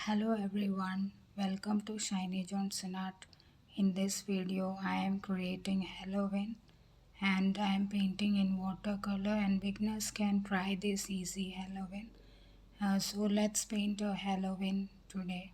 Hello everyone, welcome to Shiny Johnson Art. In this video, I am creating Halloween and I am painting in watercolor, and beginners can try this easy Halloween. So let's paint a Halloween today.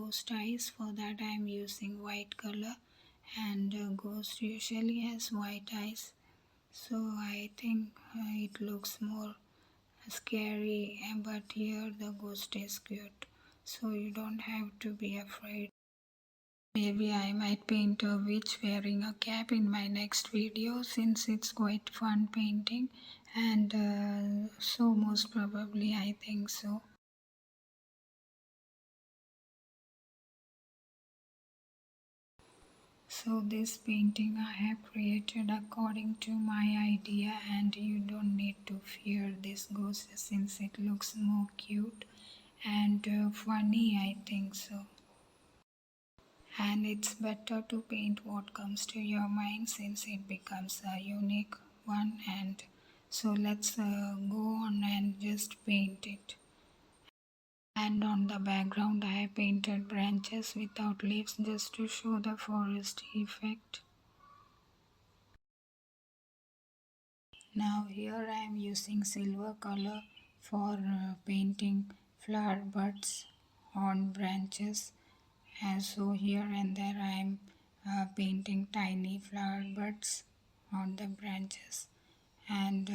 ghost eyes. For that I am using white color, and ghost usually has white eyes, so I think it looks more scary, but here the ghost is cute, so you don't have to be afraid. Maybe I might paint a witch wearing a cap in my next video, since it's quite fun painting, and so most probably I think so. So this painting I have created according to my idea, and you don't need to fear this ghost since it looks more cute and funny, I think so. And it's better to paint what comes to your mind since it becomes a unique one. And so let's go on and just paint it. And on the background I have painted branches without leaves just to show the forest effect. Now here I am using silver color for painting flower buds on branches, and so here and there I am painting tiny flower buds on the branches. And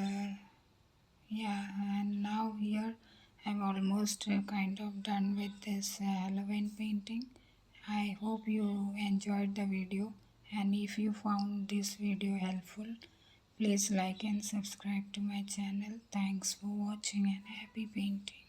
yeah, and now here I'm almost kind of done with this Halloween painting. I hope you enjoyed the video, and if you found this video helpful, please like and subscribe to my channel. Thanks for watching and happy painting.